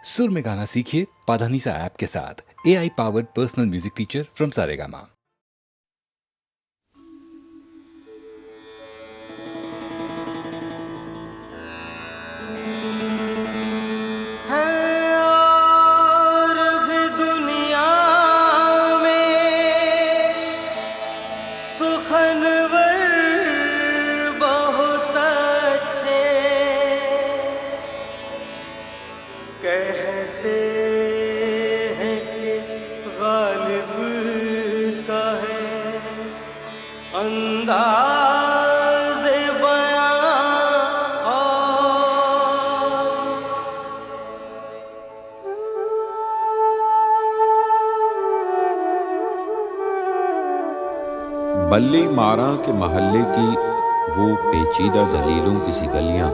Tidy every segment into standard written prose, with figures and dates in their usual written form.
सुर में गाना सीखिए पाधानीसा ऐप के साथ। AI powered personal music teacher from Saregama. बल्ली मारा के महल्ले की वो पेचीदा दलीलों की सी गलियां,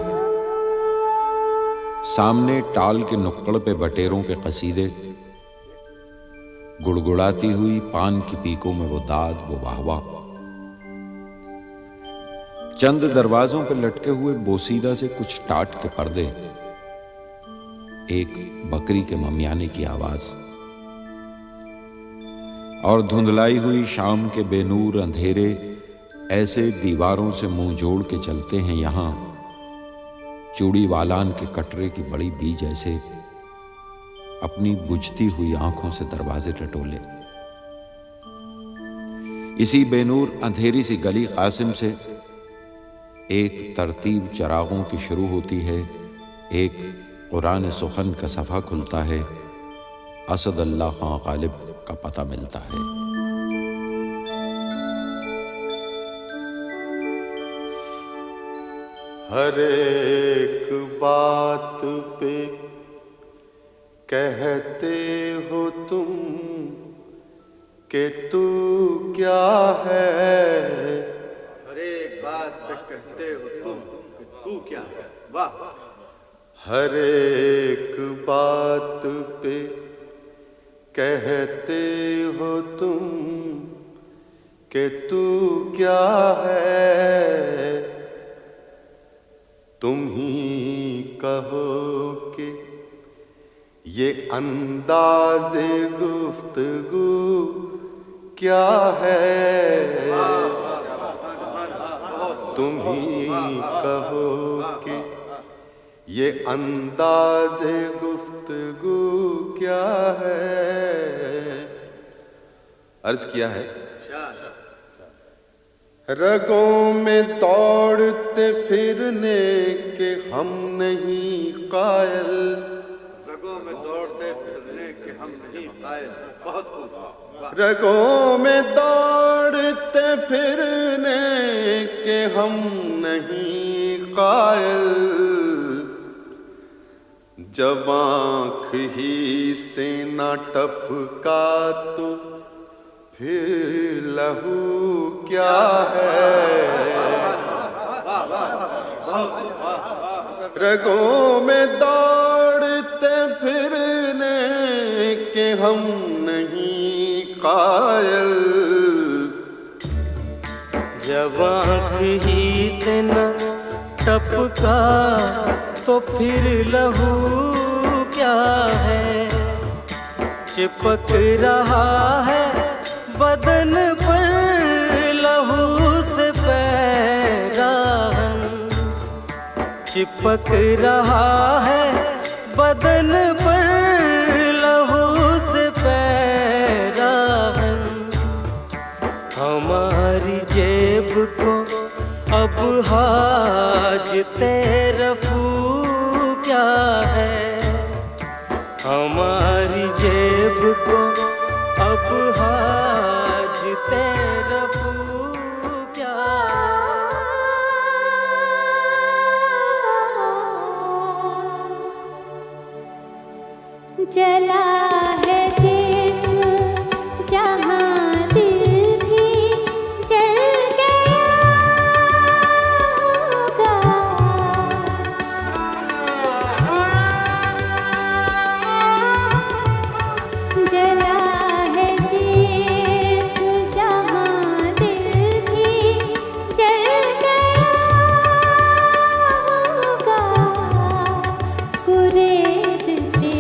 सामने टाल के नुक्कड़ पे बटेरों के कसीदे, गुड़गुड़ाती हुई पान की पीकों में वो दाद वो वाहवा, चंद दरवाजों पर लटके हुए बोसीदा से कुछ टाट के पर्दे, एक बकरी के ममियाने की आवाज और धुंधलाई हुई शाम के बेनूर अंधेरे ऐसे दीवारों से मुंह जोड़ के चलते हैं यहां, चूड़ी वालान के कटरे की बड़ी बीज ऐसे अपनी बुझती हुई आंखों से दरवाजे टटोले। इसी बेनूर अंधेरी सी गली कासिम से एक तरतीब चरागों की शुरू होती है, एक कुरान सुखन का सफ़ा खुलता है, असद अल्लाह खां गालिब का पता मिलता है। हर एक बात पे कहते हो तुम कि तू क्या है। हर एक बात पे कहते हो तुम कि तू क्या है। वाह। हर एक बात पे कहते हो तुम कि तू क्या है। तुम ही कहो कि ये अंदाज़े गुफ्तगू क्या है। तुम ही कहो कि ये अंदाज़े गुफ्तगू क्या है। अर्ज किया है, रगों में दौड़ते फिरने के हम नहीं कायल। रगों में दौड़ते फिरने के हम नहीं कायल। बहुत खूब। रगों में दौड़ते फिरने के हम नहीं कायल। जब आँख ही से ना टपका तो फिर लहू क्या है। रगों में दौड़ते फिरने के हम नहीं कायल। जब आँख ही से न टपका तो फिर लहू क्या है। चिपक रहा है बदन पर लहू से पैराहन। चिपक रहा है बदन पर लहू से पैराहन। हमारी जेब को अब हाजते रफू क्या है। हमारी जेब को अब हाजते रफू क्या। जला है जिस्म जहाँ दिल भी जल गया होगा। जला है जिस्म जहाँ दिल भी जल गया होगा। कुरेद से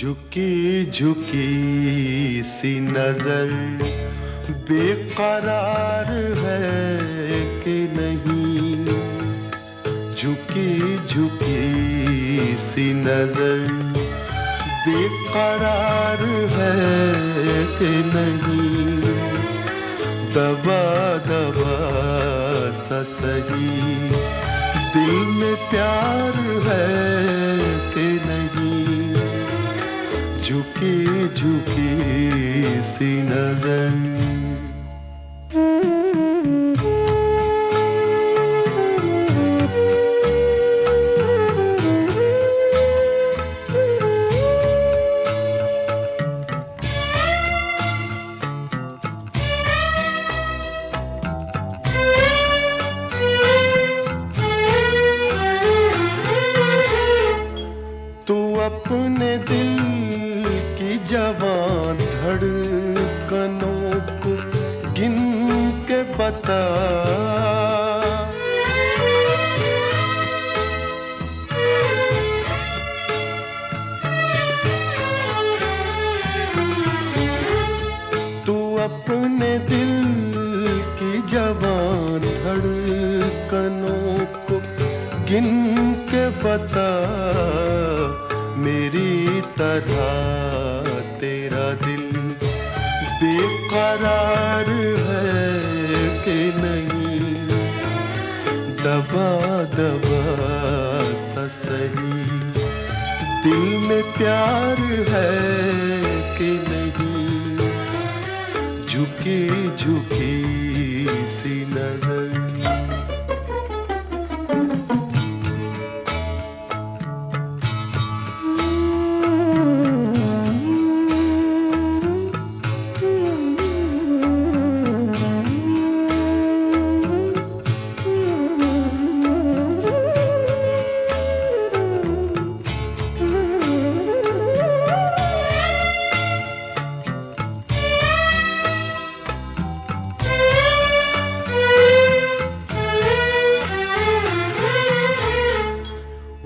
झुकी झुकी सी नजर बेकरार है कि नहीं, झुकी झुकी सी नजर बेकरार है कि नहीं, दबा दबा सा सही दिल में प्यार है कि नहीं, झुकी झुकी सी नजर। अपने दिल की जवां धड़कनों को गिन के बता, तू अपने दिल की जवां धड़कनों को गिन के बता, मेरी तरह तेरा दिल बेकरार है कि नहीं, दबा दबा सा सही दिल में प्यार है कि नहीं, झुकी झुकी सी नजर।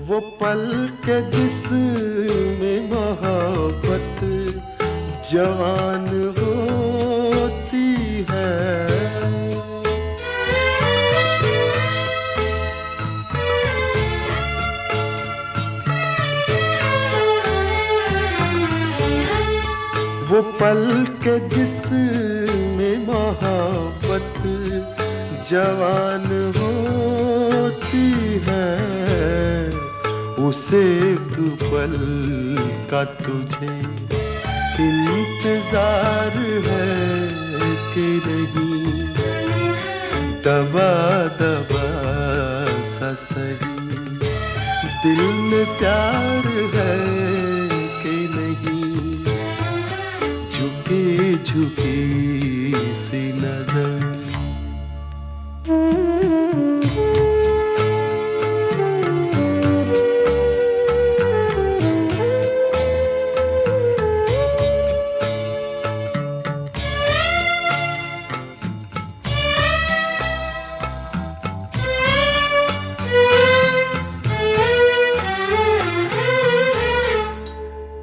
वो पल के जिसमें मोहब्बत जवान होती है, वो पल के जिसमें मोहब्बत जवान होती है, उसे एक पल का तुझे इंतजार है कि नहीं, दबा दबा सा सही दिल में प्यार है कि नहीं, झुकी झुकी सी नजर।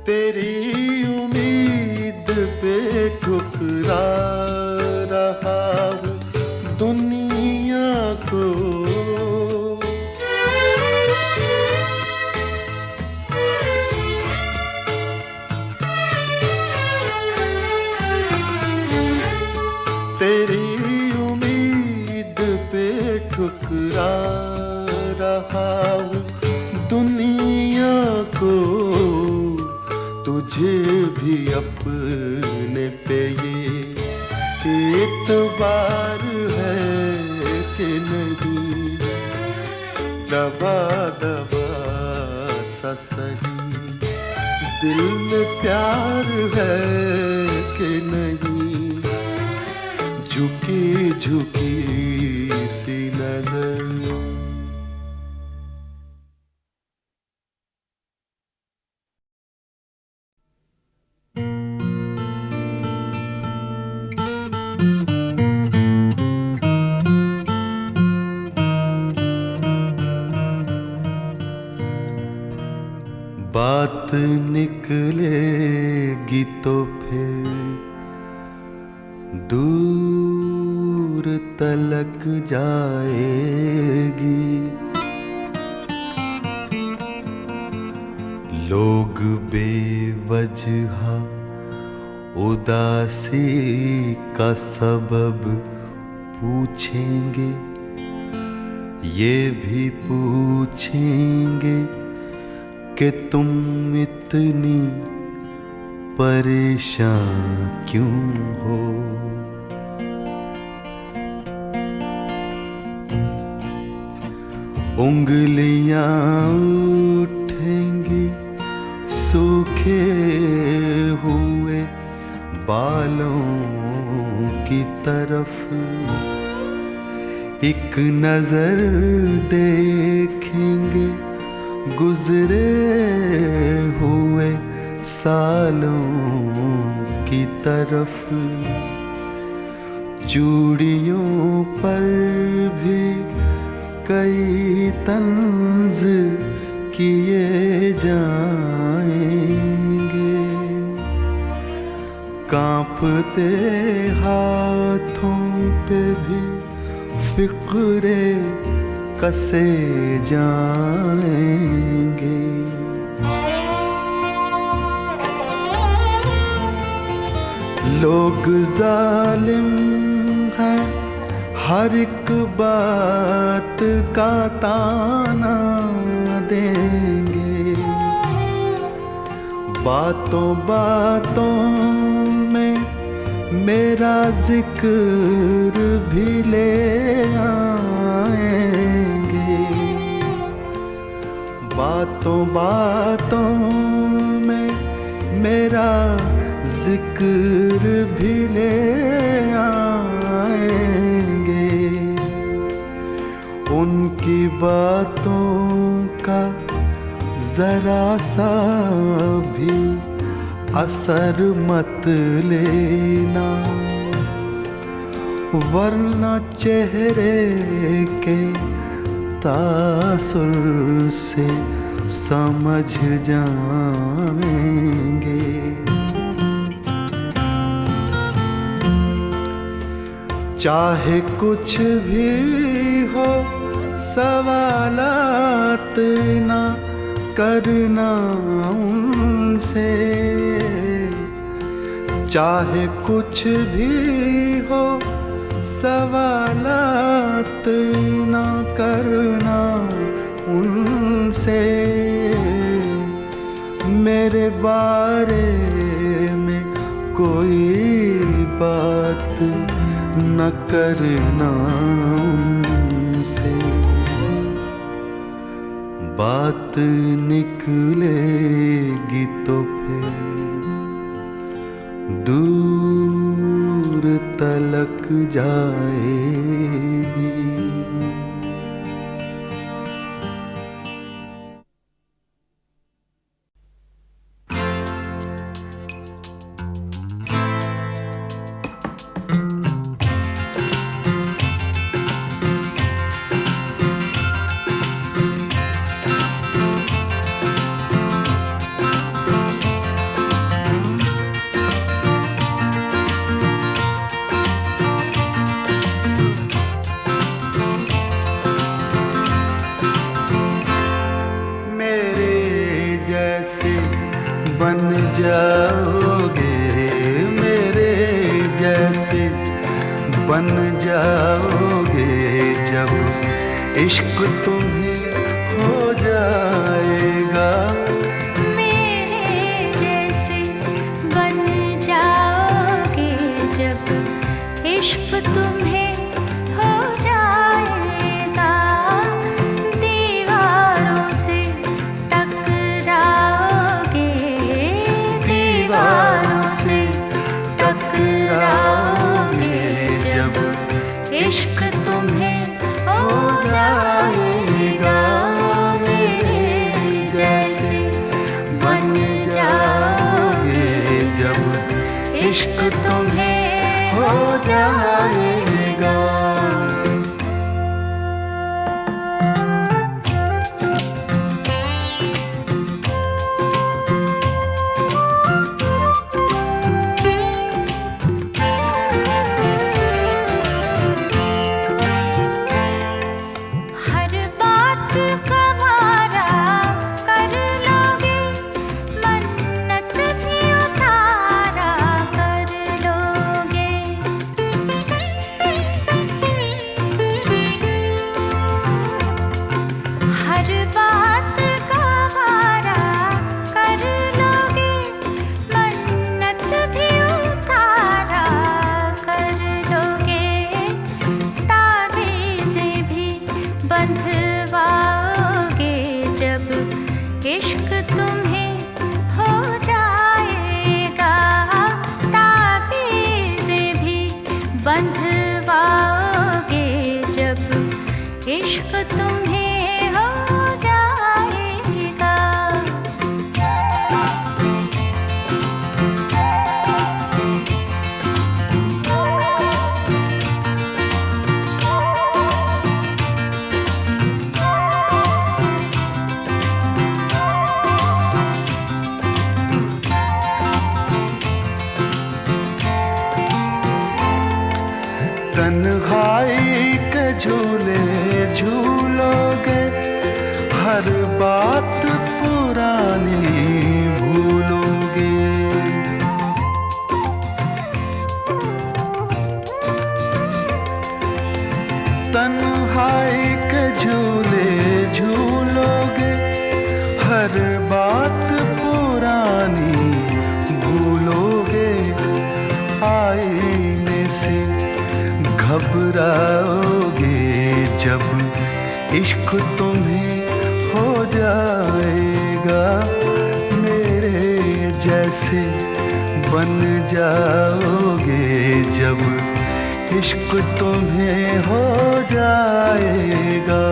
तेरी उम्मीद पे ठुकरा रहा हूँ दुनिया को, तेरी उम्मीद पे ठुकरा रहा हूँ दुनिया को, तुझे भी अपने पे ये एतबार है कि नहीं, दबा दबा सा सही दिल में प्यार है कि नहीं, झुकी झुकी सी नजर। बात निकलेगी तो फिर दूर तलक जाएगी। लोग बेवजह उदासी का सबब पूछेंगे, ये भी पूछेंगे कि तुम इतनी परेशान क्यों हो। उंगलियां उठेंगी सूखे हुए बालों की तरफ, एक नजर देखेंगे गुजरे हुए सालों की तरफ। चूड़ियों पर भी कई तंज किए जाएंगे, कांपते हाथों पे भी फिक्रे कसे जाएंगे। लोग जालिम हैं, हर एक बात का ताना देंगे, बातों बातों में मेरा जिक्र भी ले आएंगे, बातों बातों में मेरा जिक्र भी ले आएंगे। उनकी बातों का जरा सा भी असर मत लेना, वरना चेहरे के तासुर से समझ जाएंगे। चाहे कुछ भी हो सवालात ना करना उनसे, चाहे कुछ भी हो सवालात ना करना उनसे। मेरे बारे में कोई बात न करना उनसे, बात निकलेगी तो फिर दूर तलक जाएगी। बन जाओगे मेरे जैसे, बन जाओगे जब इश्क तुम्हें हो जाएगा। मेरे जैसे बन जाओगे जब इश्क तुम्हें हो जाएगा। दीवारों से टकराओगे, दीवारों से टकराओगे जब इश्क तुम्हें हो जाएगा। मेरे जैसे बन जाओगे जब इश्क तुम्हें हो जाएगा। इश्क तुम्हें हो जाएगा, ताबीज़ें भी बंधवाओगे जब इश्क तुम्हें हो जाएगा। तन्हाई के झूले झूलोगे, हर बात पुरानी भूलोगे। तन्हाई के झूले झूलोगे, हर बात पुरानी भूलोगे। आईने से घबराओगे जब इश्क तुम्हें हो जाएगा, मेरे जैसे बन जाओगे जब इश्क तुम्हें हो जाएगा।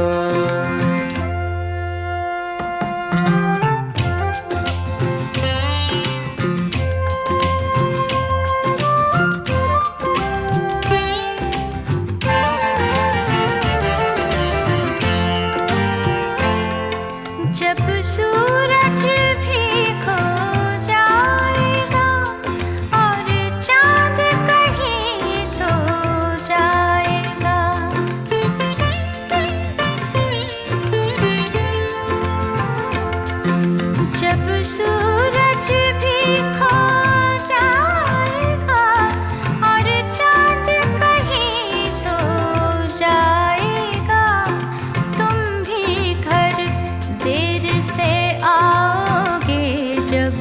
जब सूरज भी खो जाएगा और चांद कहीं सो जाएगा, जब सूरज भी खो जाएगा और चांद कहीं सो जाएगा, तुम भी घर देर से आओगे जब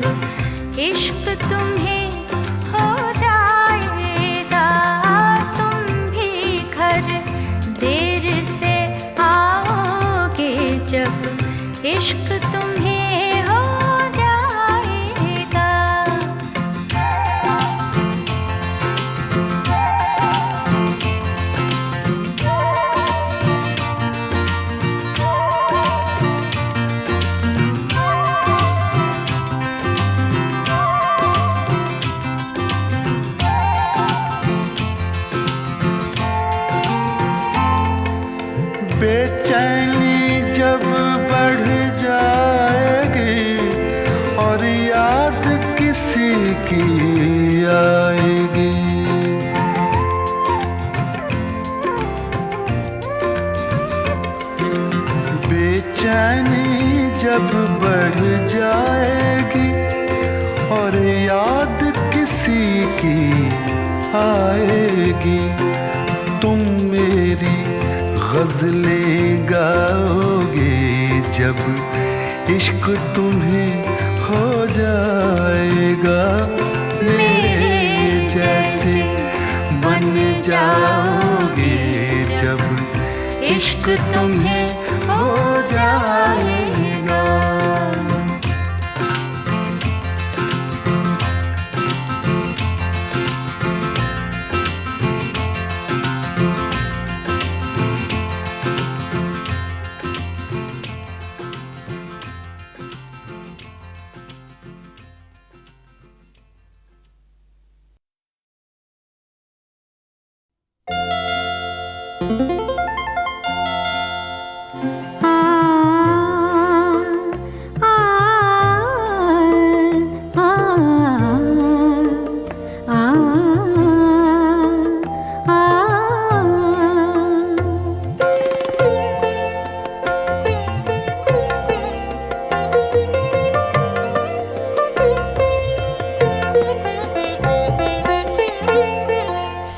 इश्क तुम्हें हो जाएगा। तुम भी घर देर से आओगे जब इश्क तुम्हें हो जाएगा। बेचैनी जब बढ़ जाएगी और याद किसी की आएगी, बेचैनी जब बढ़ जाएगी और याद किसी की आएगी, तुम मेरी गज़लें गाओगे जब इश्क तुम्हें हो जाएगा, मेरे जैसे बन जाओगे जब इश्क तुम्हें हो जाएगा।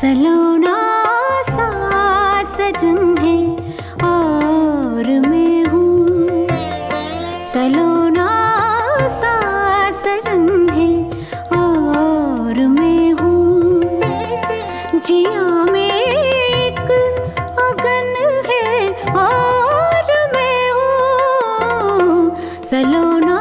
सलोना सा सजन है और मैं हूँ, सलोना सा सजन है और मैं हूँ, जिया में एक अगन है और मैं हूँ, सलोना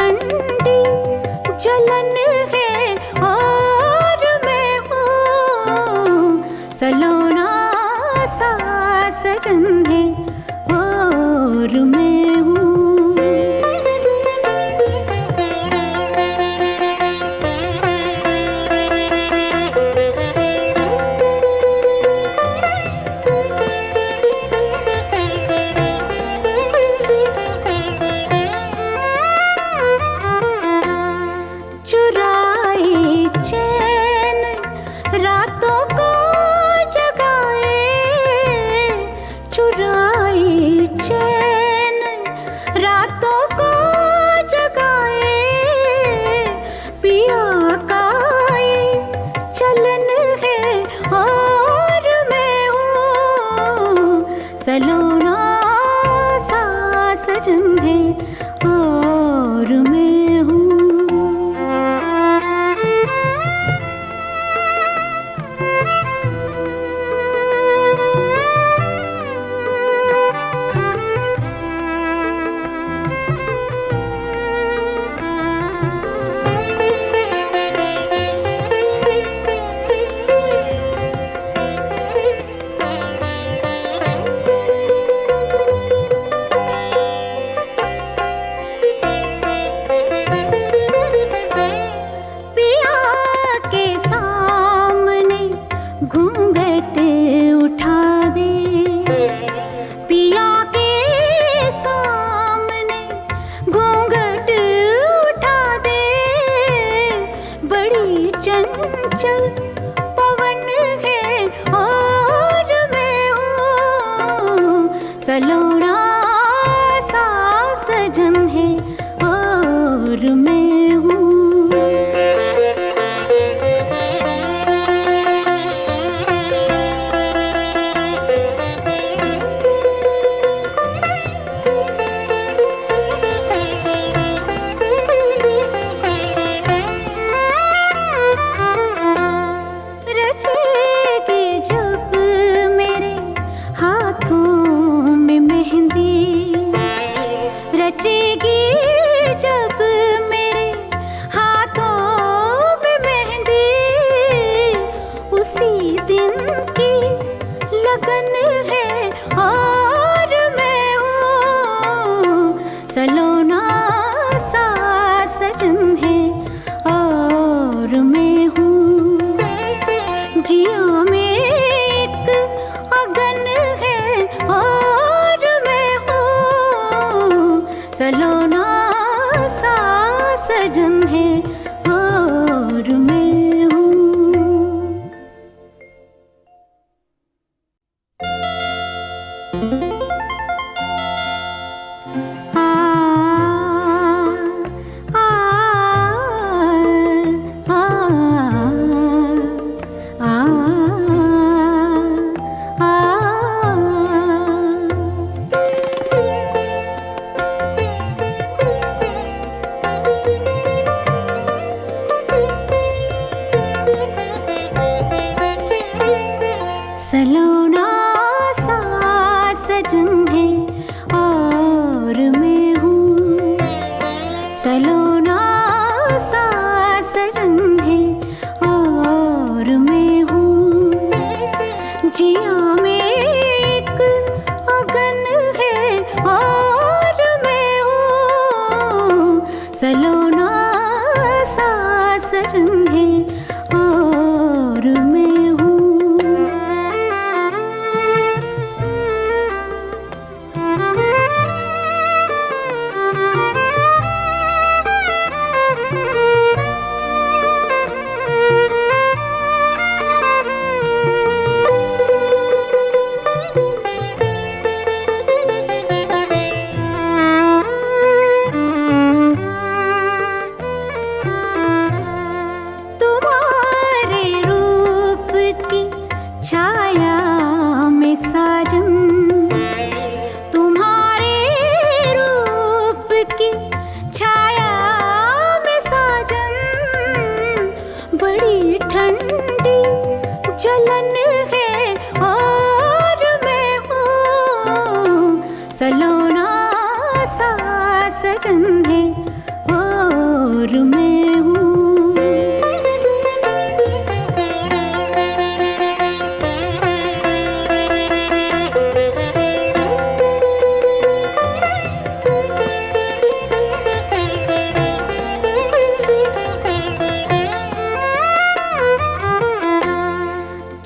ठंडी जलन है और मैं हूँ सलोना सा सजन है और मैं हूँ। चुराए चैन रातों को जगाए, चुराए चैन रातों को जगाए, पिया का ये चलन है और मैं हूँ सलोना सा सजन है और मैं हूँ। घूंघट उठा दे, पिया के सामने घूंघट उठा दे, बड़ी चंचल पवन है और मैं हूँ सलोना सा सजन है और मैं हूँ। रचेगी जब मेरे हाथों में मेहंदी, रचेगी जब मेरे हाथों में मेहंदी, उसी दिन की लगन है और मैं हूँ सलोना सा सजन है और मैं हूँ। जिया में एक अगन है और मैं हूँ सलोना सा सजन है और मैं हूँ। सलोना सा सजन है और मैं हूँ सलोना सा सजन है और मैं हूँ। जिया में एक अगन है और मैं हूँ सलोना सा सजन है और मैं हूँ। सलोना सा सजन है। और मैं हूँ।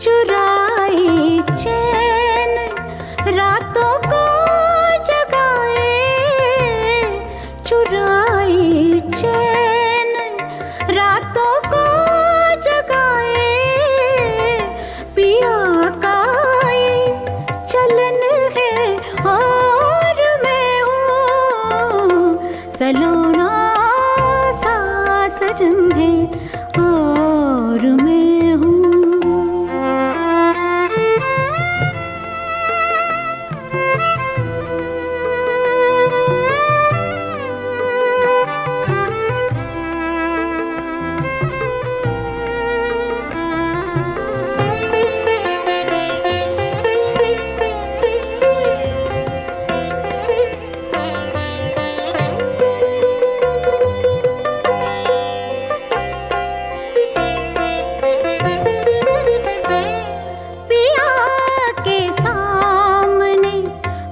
चुराए चैन रातों को जगाए, चुराए चैन रातों को जगाए, पिया का ये चलन है और मैं हूँ, सलोना सा सजन है और मैं हूँ।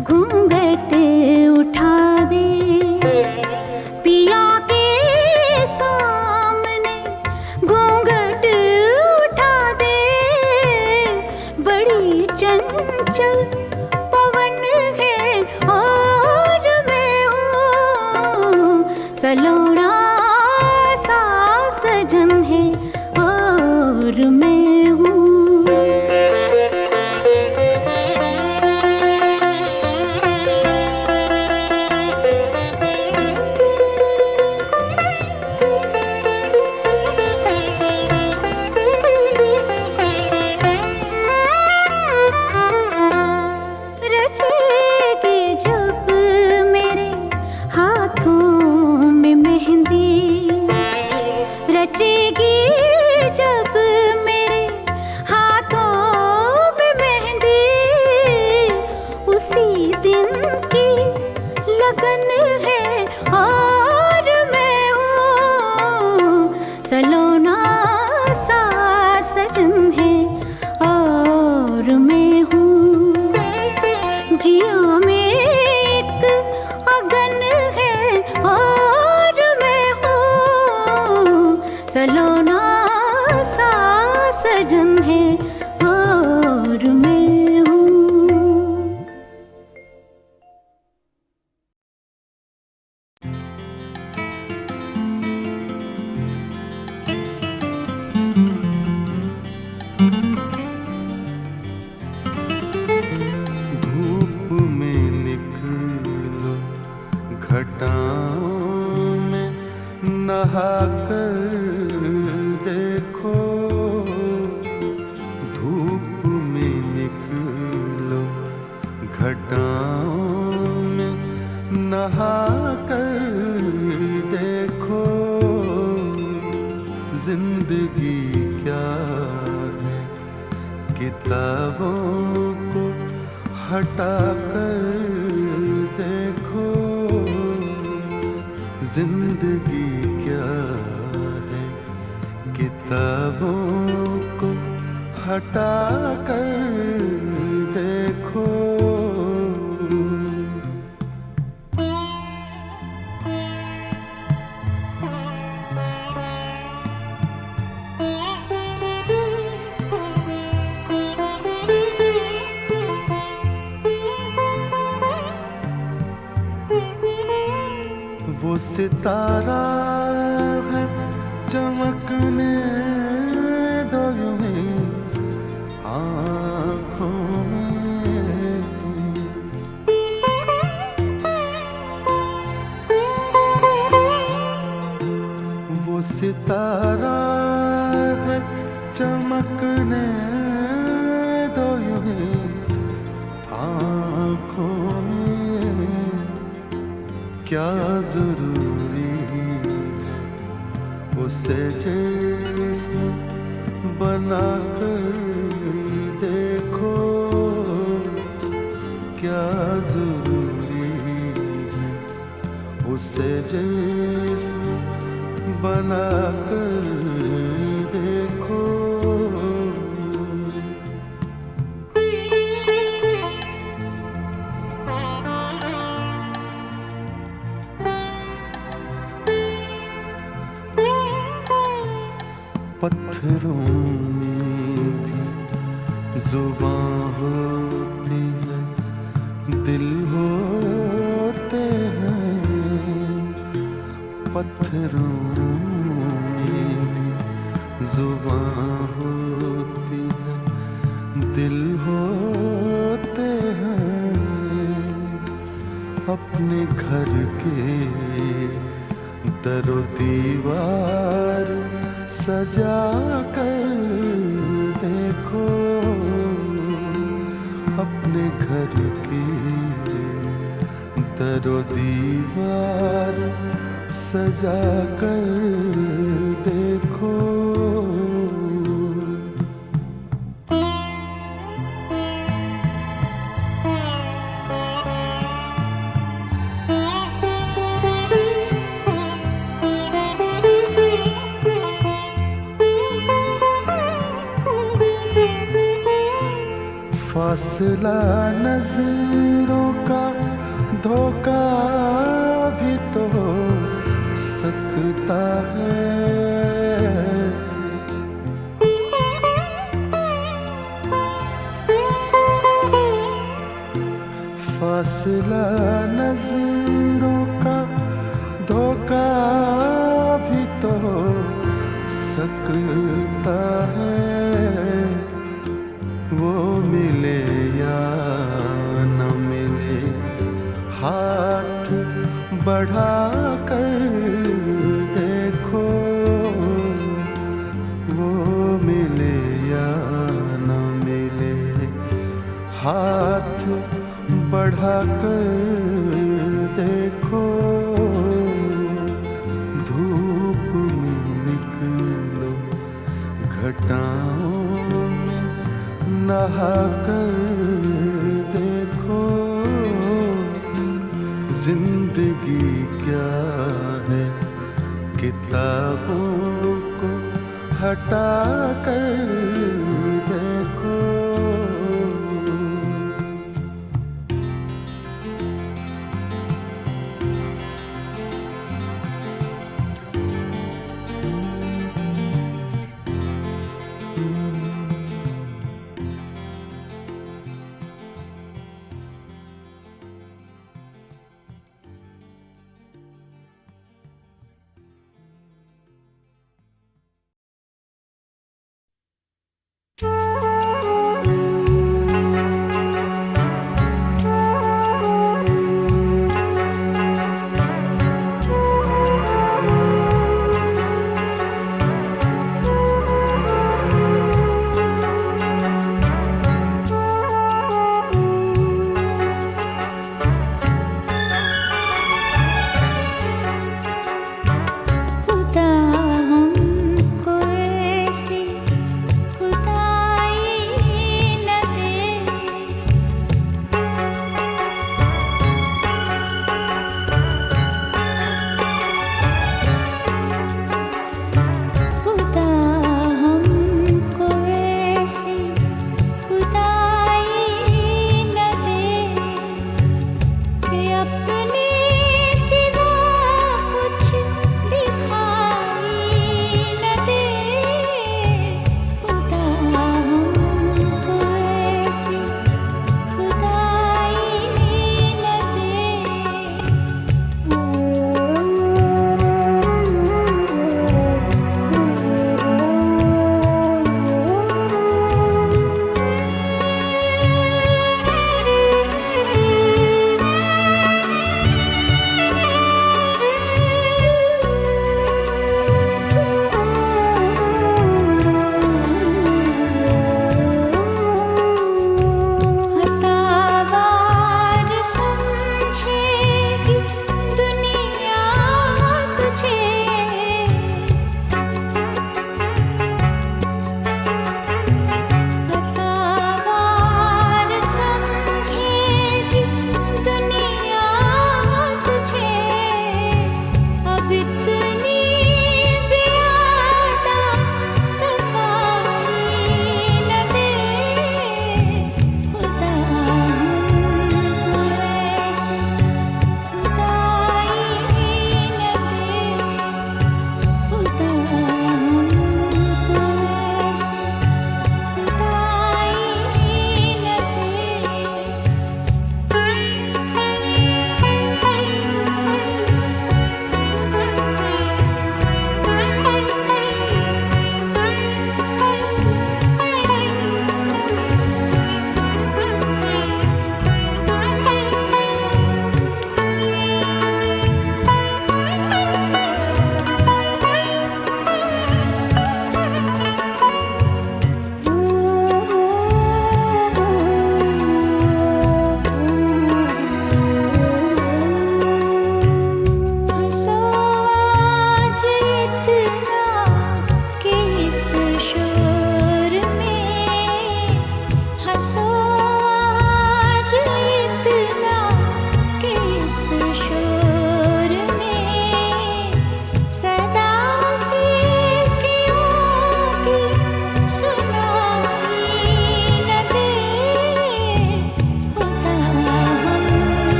घूंघट उठा दे, पिया के सामने घूंघट उठा दे, बड़ी चंचल पवन है और मैं हूँ, सलोना सा सजन है और मैं हूँ। रचेगी जब मेरे हाथों में मेहंदी, रचेगी जब मेरे हाथों में मेहंदी, उसी दिन की लगन है और मैं हूँ, सलोना सा सजन है और मैं हूँ। जिया में एक अगन है और मैं हूँ, सलोना सा सजन है और मैं हूँ। धूप में निकलो घटाओं में नहा कर देखो, धूप में निकलो घटाओं में नहा कर देखो, जिंदगी क्या है किताबों को हटा कर देखो, जिंदगी क्या है किताबों को हटा कर देखो। वो सितारा है चमकने दो यूं ही आँखों में, वो सितारा है चमकने दो यूं ही आँखों में, क्या जरूरी उसे जिस्म बना कर देखो, क्या जरूरी है उसे जिस्म बना कर देखो। पत्थरों में भी जुबां होती है, दिल होते हैं। पत्थरों में भी जुबां होती है, दिल होते हैं। अपने घर के दरो दीवार सजा कर देखो। अपने घर की दरो दीवार सजा कर देखो। फासला नजरों का धोखा भी तो हो सकता है। फासला नजरों का धोखा भी तो हो सकता है। वो मिले या न मिले, हाथ बढ़ा कर देखो। वो मिले या न मिले, हाथ बढ़ा कर देखो। धूप में निकलो, घटाओं नहा कर देखो। जिंदगी क्या है किताबों को हटा कर देखो।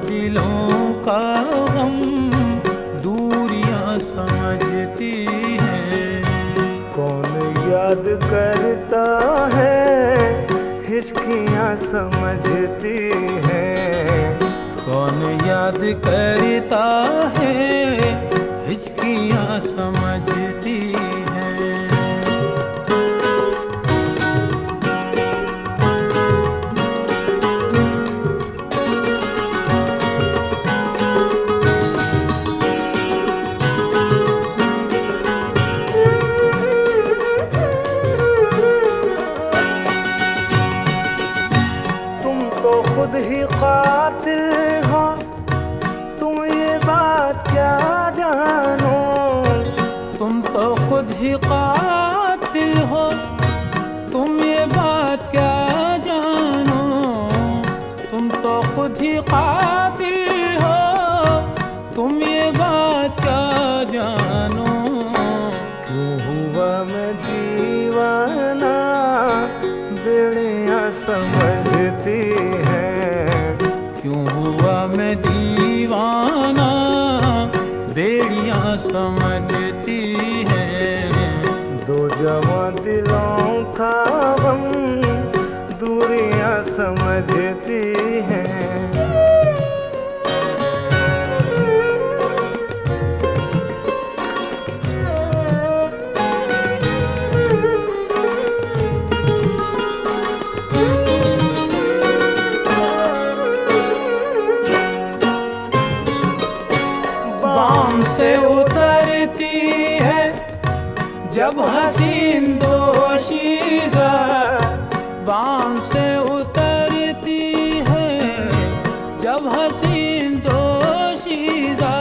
दिलों का गम दूरियां समझती हैं। कौन याद करता है हिचकियाँ समझती हैं। कौन याद करता है हिचकियाँ समझती हैं। खुद ही कातिल हो तुम ये बात क्या जानो। तुम तो खुद ही कातिल हो तुम ये बात क्या जानो। तुम तो खुद ही कातिल हो तुम ये बात क्या जानो। क्यों हुआ मैं दीवाना बेड़ियाँ समझती हैं। क्यों हुआ मैं दीवाना बेड़ियाँ समझती हैं। दो जवां दिलों का गम दूरियां समझती हैं। से उतरती है जब हसीन दोशीज़ा। बाम से उतरती है जब हसीन दोशीज़ा।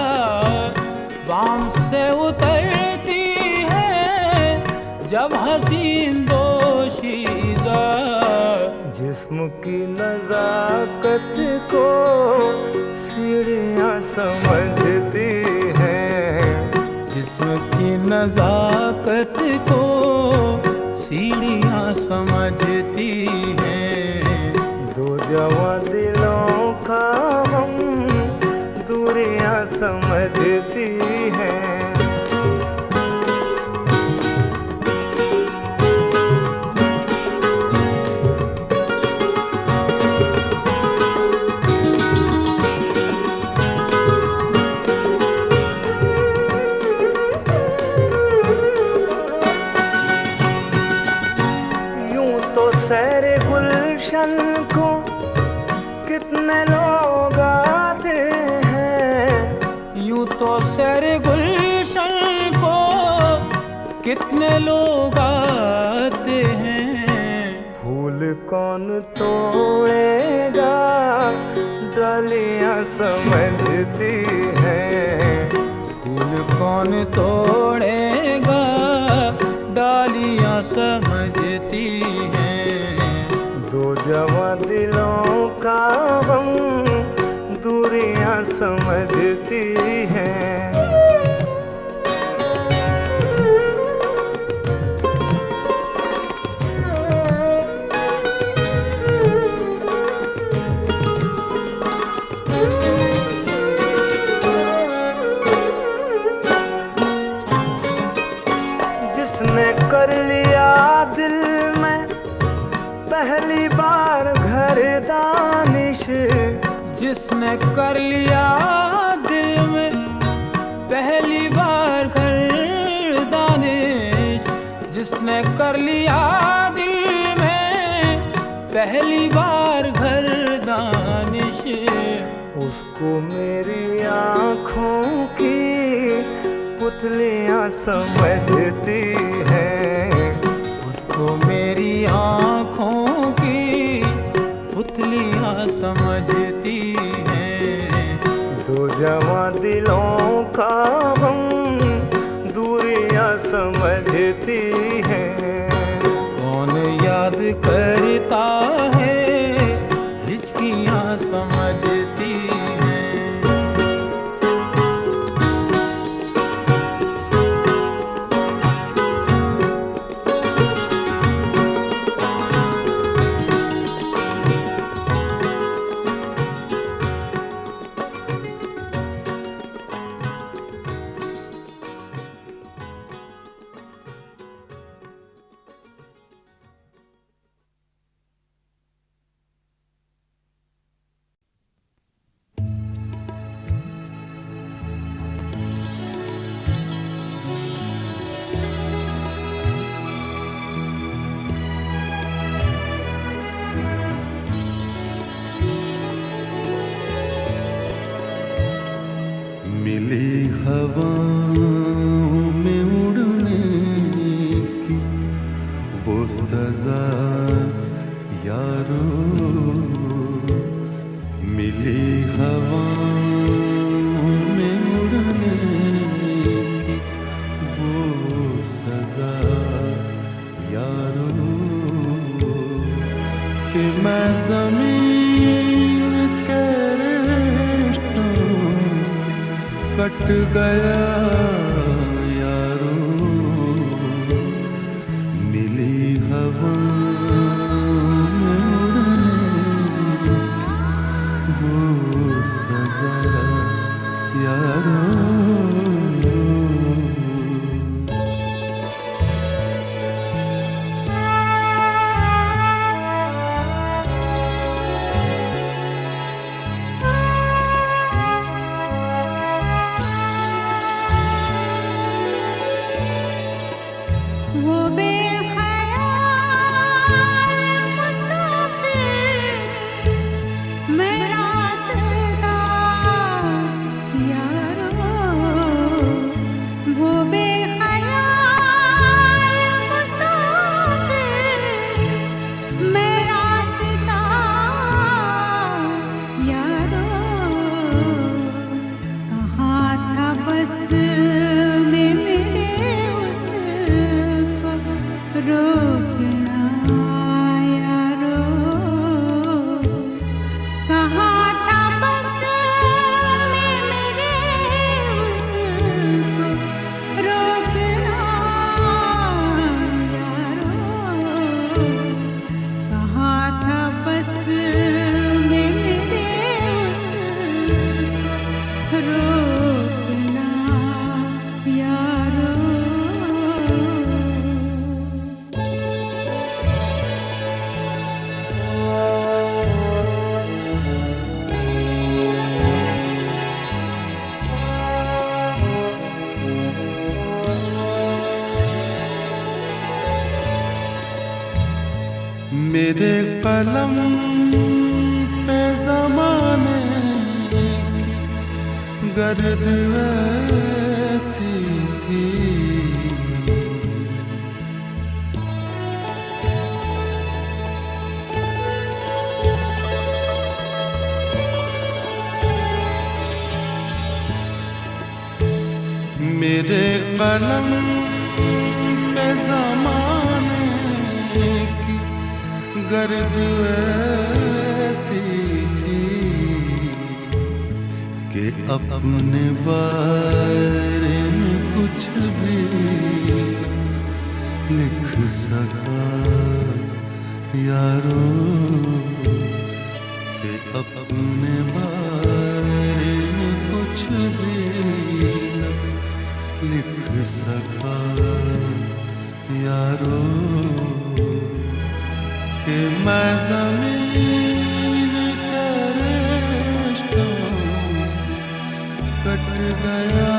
बाम से उतरती है जब हसीन दोशीज़ा। जिस्म की नज़ाकत को सीढ़ियाँ समझती हैं। जिस्म की नज़ाकत को सीढ़ियाँ समझती हैं। दो जवां दिलों का हम दूरियां समझती हैं। सैरे गुलशन को कितने लोग आते हैं। यूं तो सैरे गुलशन को कितने लोग आते हैं। फूल कौन तोड़ेगा डालियाँ समझती हैं। फूल कौन तोड़ेगा डालियाँ समझती हैं। दो जवां दिलों का गम दूरियां समझती हैं। जिसने कर लिया दिल में पहली बार घर दानिश। जिसने कर लिया दिल में पहली बार घर दानिश। जिसने कर लिया दिल में पहली बार घर दानिश। उसको मेरी आँखों की पुतलियाँ समझती हैं। उसको मेरी आँखों की पुतलियाँ समझती हैं। दो जवां दिलों का हम दूरियां समझती हैं। कौन याद करता है हिचकियाँ समझती हैं। मिली हवाओं में उड़ने की वो सजा यारो, मिली हवाओं में उड़ने की वो सजा यारो, कि मैं जमीन के रिश्तों से कट गया यारो, मिली हवा में उड़ने की वो सजा यारो। वो बेख़याल मुसाफिर मेरा रास्ता यारो, वो बेख़याल मुसाफिर मेरा रास्ता यारो, कहाँ था बस में मेरे रोकना यारो, कहाँ था बस में मेरे उसको रोकना यारो, कहाँ था बस में मेरे उसको रोकना यारो। मेरे कलम पे ज़माने की गर्द ऐसी थी, मेरे कलम पे ज़माने की गर्द ऐसी थी, कि अपने बारे में कुछ भी लिख सका यारो, कि अपने बारे में कुछ भी लिख सका यारो, कि मैं ज़मीन के रिश्तों से कट गया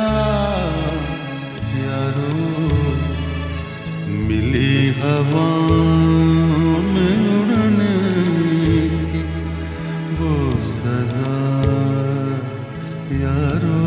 यारो, मिली हवाओं में उड़ने की वो सजा यारो।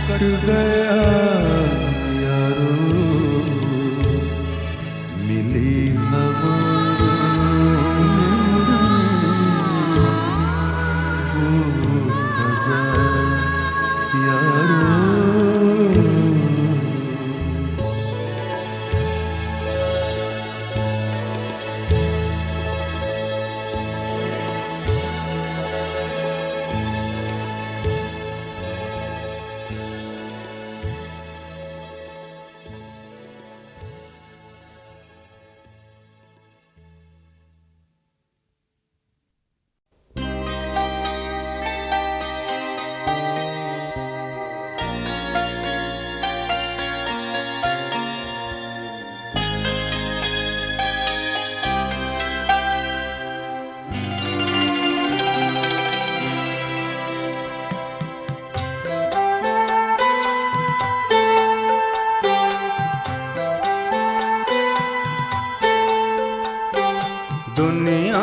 कट गया यारो मिली हवा वो सजा यारो। दुनिया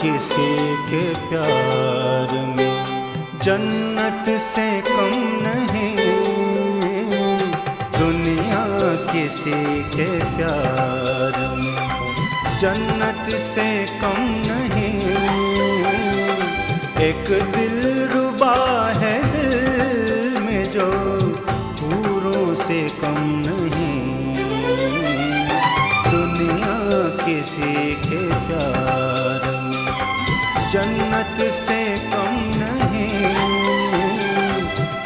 किसी के प्यार में जन्नत से कम नहीं, दुनिया किसी के प्यार में जन्नत से कम नहीं। एक दिल रुबा है दिल में जो हूरों से कम नहीं, दुनिया किसी के प्यार में जन्नत से कम नहीं,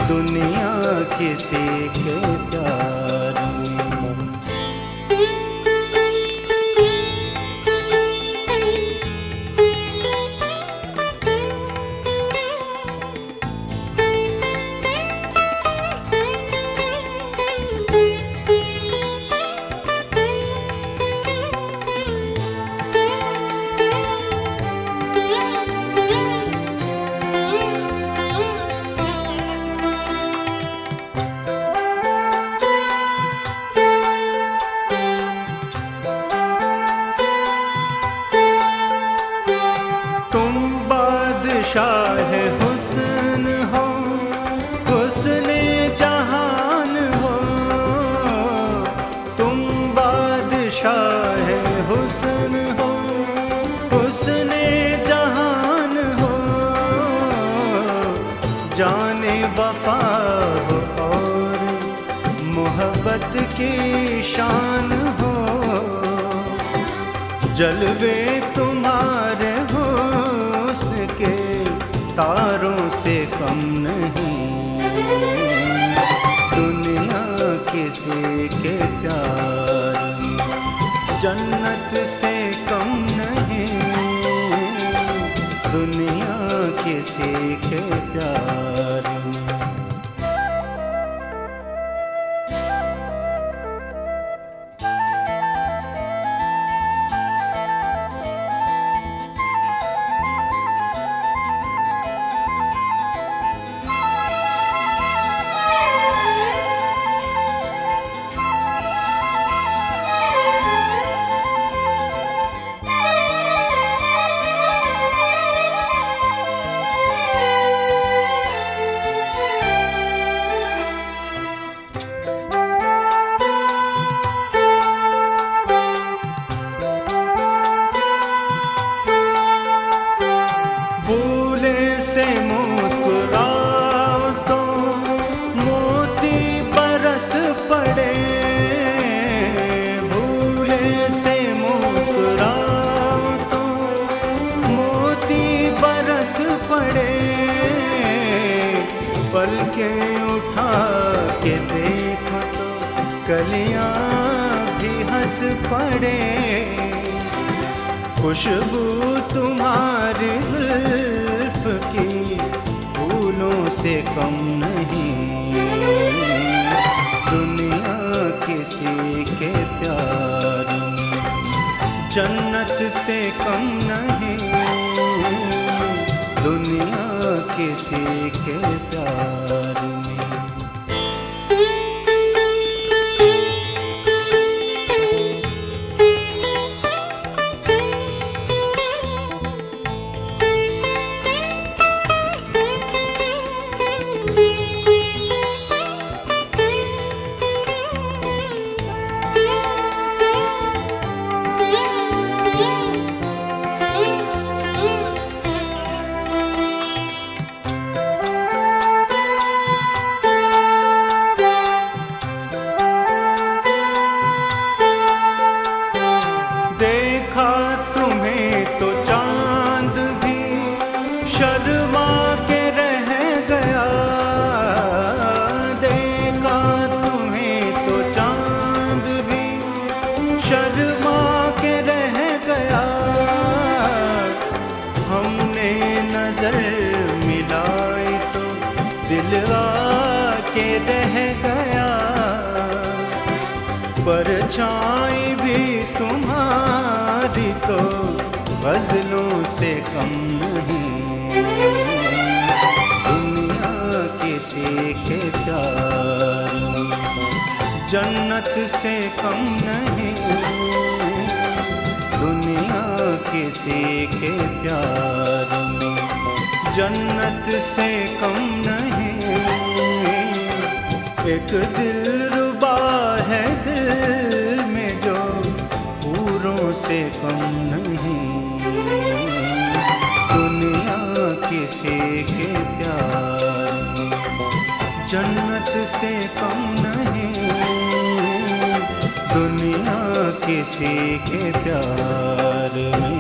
दुनिया किसी के प्यार में। शाह हुस्न हो हुस्ने जहान हो, तुम बादशाह हुस्न हो हुस्ने जहान हो, जाने वफा हो और मोहब्बत की शान हो, जलवे तुम्हारे हुस्न के तारों से कम नहीं, दुनिया किसी के प्यार में जन्नत से कम नहीं, दुनिया किसी के प्यार में। से मुस्कुराओ तो मोती बरस पड़े, भूले से मुस्कुराओ तो मोती बरस पड़े, पलकें उठा के देखो तो कलियां भी हंस पड़े, खुशबू तुम्हारी जुल्फ की फूलों से कम नहीं, दुनिया किसी के प्यार में जन्नत से कम नहीं, दुनिया किसी के प्यार में। परछाई भी तुम्हारी तो गजलों से कम नहीं। दुनिया किसी के प्यार में जन्नत से कम नहीं। दुनिया किसी के प्यार में जन्नत से कम नहीं। एक दिलरुबा है दिल में जो हूरों से कम नहीं। दुनिया किसी के प्यार में जन्नत से कम नहीं। दुनिया किसी के प्यार में